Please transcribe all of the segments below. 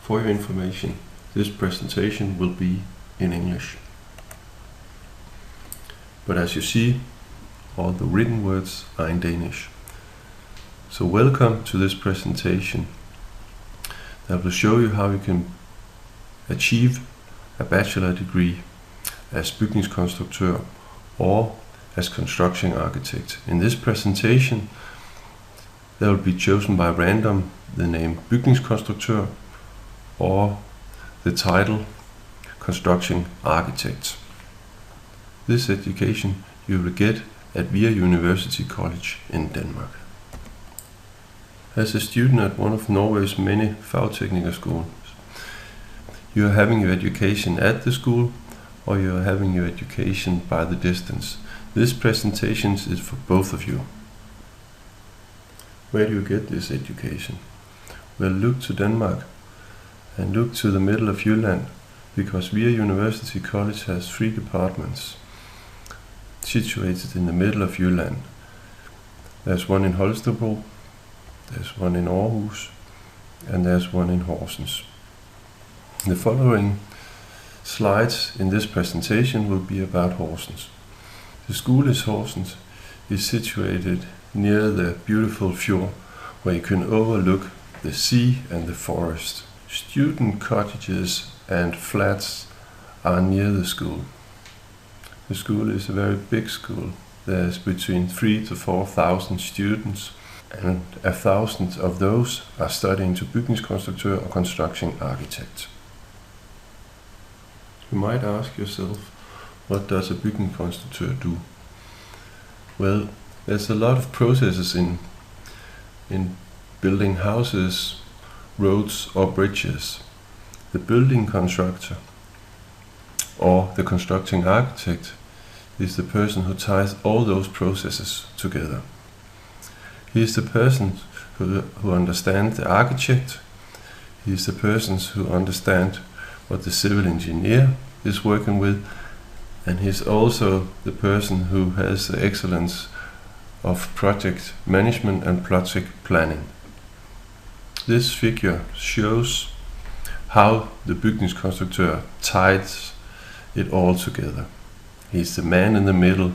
For your information, this presentation will be in English. But as you see, all the written words are in Danish. So welcome to this presentation that will show you how you can achieve a bachelor degree as bygningskonstruktør or as construction architect. In this presentation, there will be chosen by random the name bygningskonstruktør or the title construction architect. This education you will get at VIA University College in Denmark. As a student at one of Norway's many fagtekniker schools, you are having your education at the school or you are having your education by the distance. This presentation is for both of you. Where do you get this education? Well, look to Denmark and look to the middle of Jylland, because VIA University College has 3 departments situated in the middle of Jylland. There's one in Holstebro, there's one in Aarhus, and there's one in Horsens. The following slides in this presentation will be about Horsens. The school is Horsens is situated near the beautiful fjord where you can overlook the sea and the forest. Student cottages and flats are near the school. The school is a very big school. There's between 3,000 to 4,000 students, and 1,000 of those are studying to bygningskonstruktør or construction architect. You might ask yourself, what does a bygningskonstruktør do? Well, there's a lot of processes in building houses, roads or bridges. The building constructor or the constructing architect is the person who ties all those processes together. He is the person who understands the architect. He is the person who understands what the civil engineer is working with, and he is also the person who has the excellence of project management and project planning. This figure shows how the bygningskonstruktør ties it all together. He's the man in the middle,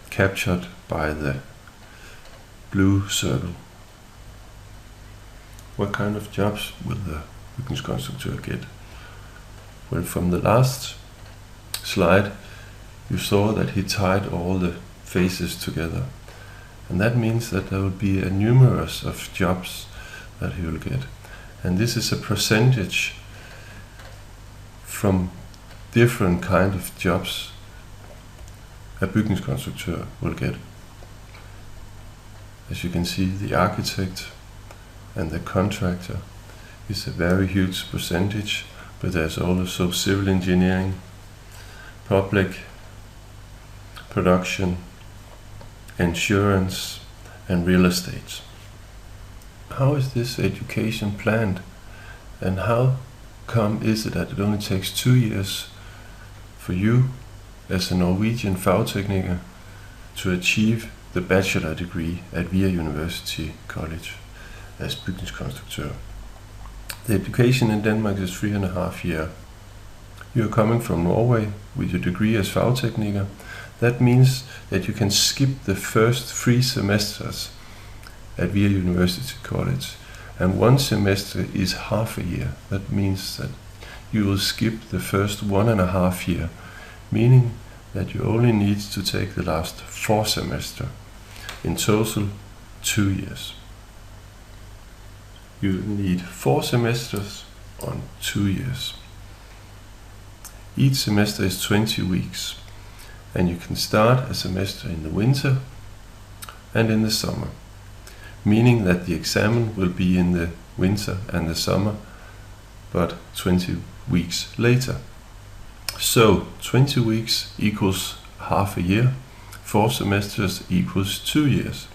captured by the blue circle. What kind of jobs will the bygningskonstruktør get? Well, from the last slide, you saw that he tied all the faces together. And that means that there will be a numerous of jobs that he will get. And this is a percentage from different kind of jobs a bygningskonstruktør will get. As you can see, the architect and the contractor is a very huge percentage, but there's also civil engineering, public production, insurance, and real estate. How is this education planned, and how come is it that it only takes 2 years for you as a Norwegian fagtekniker to achieve the bachelor degree at VIA University College as bygningskonstruktør? The education in Denmark is 3.5 years. You are coming from Norway with your degree as fagtekniker. That means that you can skip the first 3 semesters at VIA University College, and 1 semester is half a year. That means that you will skip the first 1.5 years, meaning that you only need to take the last 4 semesters. In total, 2 years. You need 4 semesters on 2 years. Each semester is 20 weeks, and you can start a semester in the winter and in the summer, meaning that the exam will be in the winter and the summer, but 20 weeks later. So 20 weeks equals half a year, 4 semesters equals 2 years.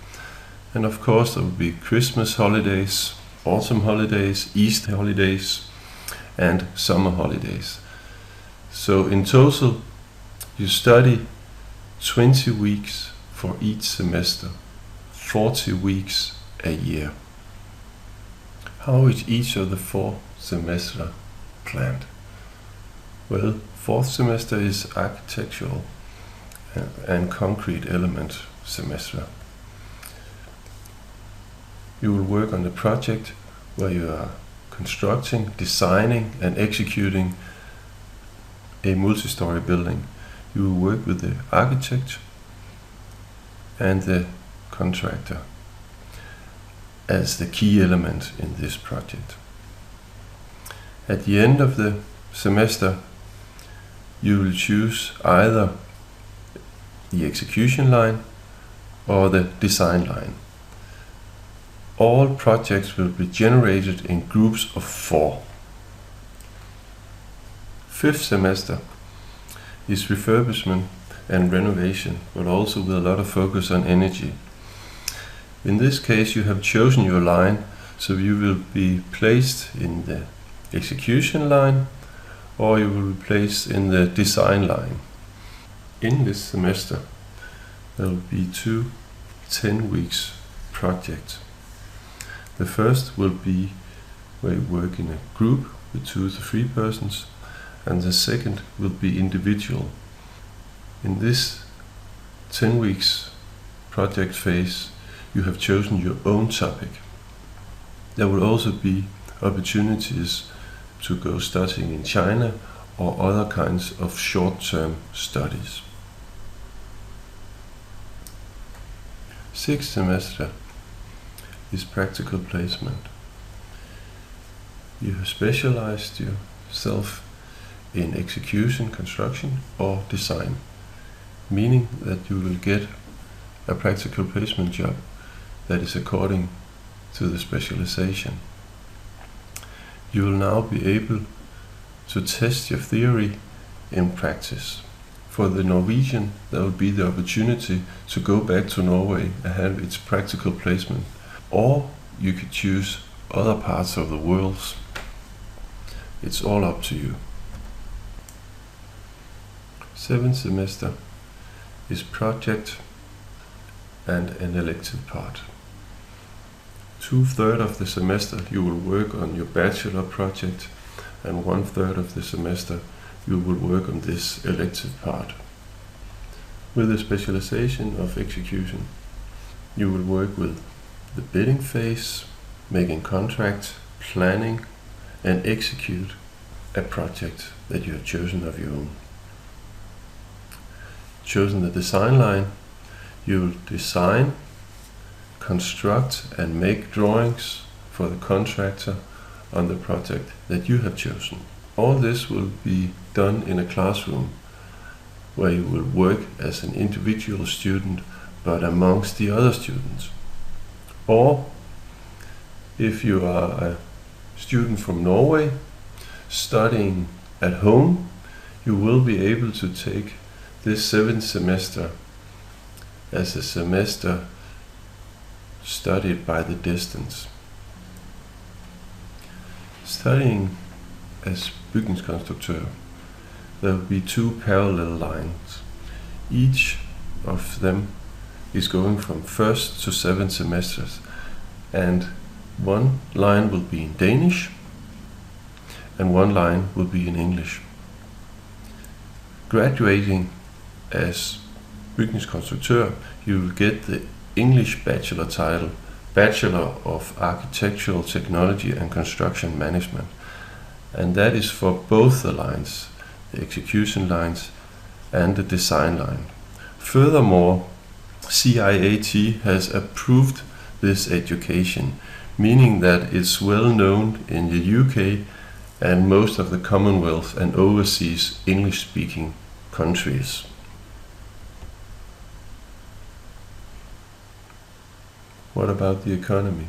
And of course there will be Christmas holidays, autumn holidays, Easter holidays, and summer holidays. So in total you study 20 weeks for each semester, 40 weeks a year. How is each of the 4 semester planned? Well, fourth semester is architectural and concrete element semester. You will work on the project where you are constructing, designing and executing a multi-story building. You will work with the architect and the contractor as the key element in this project. At the end of the semester, you will choose either the execution line or the design line. All projects will be generated in groups of 4. Fifth semester is refurbishment and renovation, but also with a lot of focus on energy. In this case, you have chosen your line, so you will be placed in the execution line or you will be placed in the design line. In this semester, there will be 2 10 weeks projects. The first will be where you work in a group with 2 to 3 persons, and the second will be individual. In this 10 weeks project phase, you have chosen your own topic. There will also be opportunities to go studying in China or other kinds of short-term studies. Sixth semester is practical placement. You have specialized yourself in execution, construction or design, meaning that you will get a practical placement job that is according to the specialization. You will now be able to test your theory in practice. For the Norwegian, there will be the opportunity to go back to Norway and have its practical placement, or you could choose other parts of the world. It's all up to you. Seventh semester is project and an elective part. 2/3 of the semester you will work on your bachelor project, and 1/3 of the semester you will work on this elective part. With the specialization of execution, you will work with the bidding phase, making contracts, planning and execute a project that you have chosen of your own. Chosen the design line, you will design, construct and make drawings for the contractor on the project that you have chosen. All this will be done in a classroom where you will work as an individual student but amongst the other students. Or if you are a student from Norway studying at home, you will be able to take this 7th semester as a semester studied by the distance. Studying as bygningskonstruktør, there will be 2 parallel lines. Each of them is going from 1st to 7th semesters, and one line will be in Danish and one line will be in English. Graduating as bygningskonstruktør, you will get the English bachelor title, Bachelor of Architectural Technology and Construction Management, and that is for both the lines, the execution lines and the design line. Furthermore, CIAT has approved this education, meaning that it's well known in the UK and most of the Commonwealth and overseas English-speaking countries. What about the economy?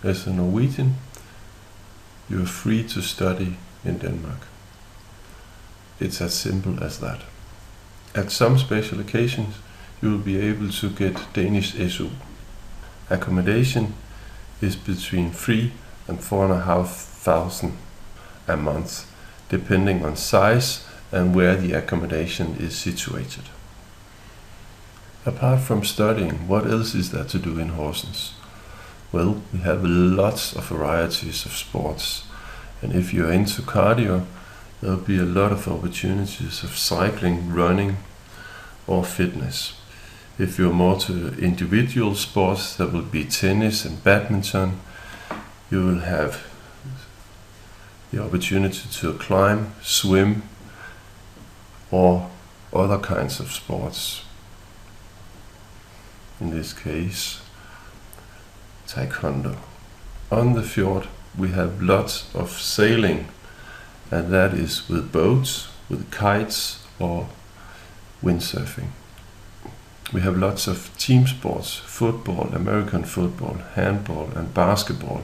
As a Norwegian, you are free to study in Denmark. It's as simple as that. At some special occasions, you will be able to get Danish SU. Accommodation is between 3,000 and 4,500 a month, depending on size and where the accommodation is situated. Apart from studying, what else is there to do in Horsens? Well, we have lots of varieties of sports, And if you're into cardio, there'll be a lot of opportunities of cycling, running, or fitness. If you're more to individual sports, there will be tennis and badminton. You will have the opportunity to climb, swim, or other kinds of sports. In this case, taekwondo. On the fjord, we have lots of sailing, and that is with boats, with kites, or windsurfing. We have lots of team sports, football, American football, handball, and basketball.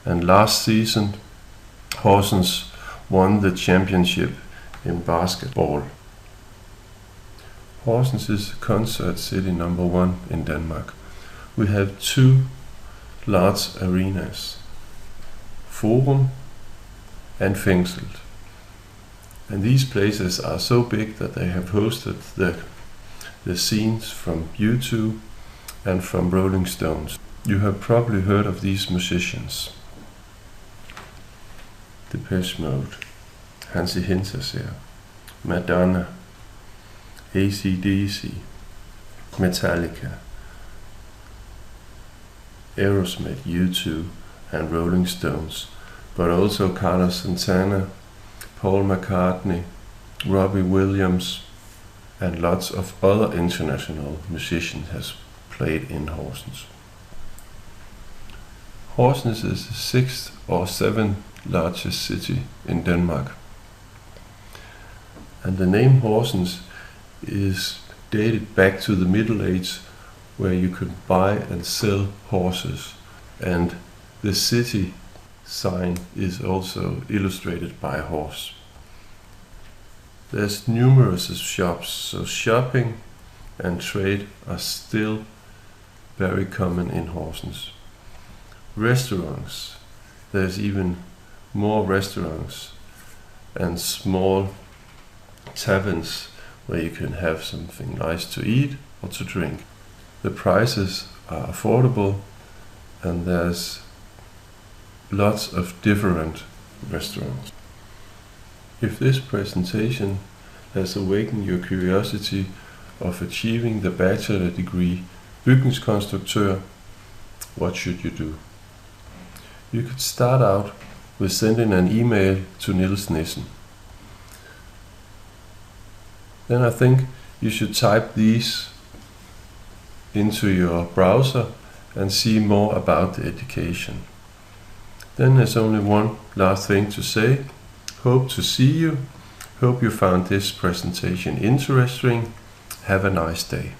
And last season, Horsens won the championship in basketball. Horsens is concert city number 1 in Denmark. We have 2 large arenas, Forum and Fængslet. And these places are so big that they have hosted the scenes from U2 and from Rolling Stones. You have probably heard of these musicians. Depeche Mode, Hansi Hinterseer, Madonna, AC/DC, Metallica, Aerosmith, U2 and Rolling Stones, but also Carlos Santana, Paul McCartney, Robbie Williams, and lots of other international musicians has played in Horsens. Horsens is the 6th or 7th largest city in Denmark. And the name Horsens is dated back to the Middle Age, where you could buy and sell horses. And the city sign is also illustrated by a horse. There's numerous shops, so shopping and trade are still very common in Horsens. Restaurants, there's even more restaurants and small taverns where you can have something nice to eat or to drink. The prices are affordable, and there's lots of different restaurants. If this presentation has awakened your curiosity of achieving the bachelor degree bygningskonstruktør, what should you do? You could start out with sending an email to Niels Nissen. Then I think you should type these into your browser and see more about the education. Then there's only one last thing to say. Hope to see you. Hope you found this presentation interesting. Have a nice day.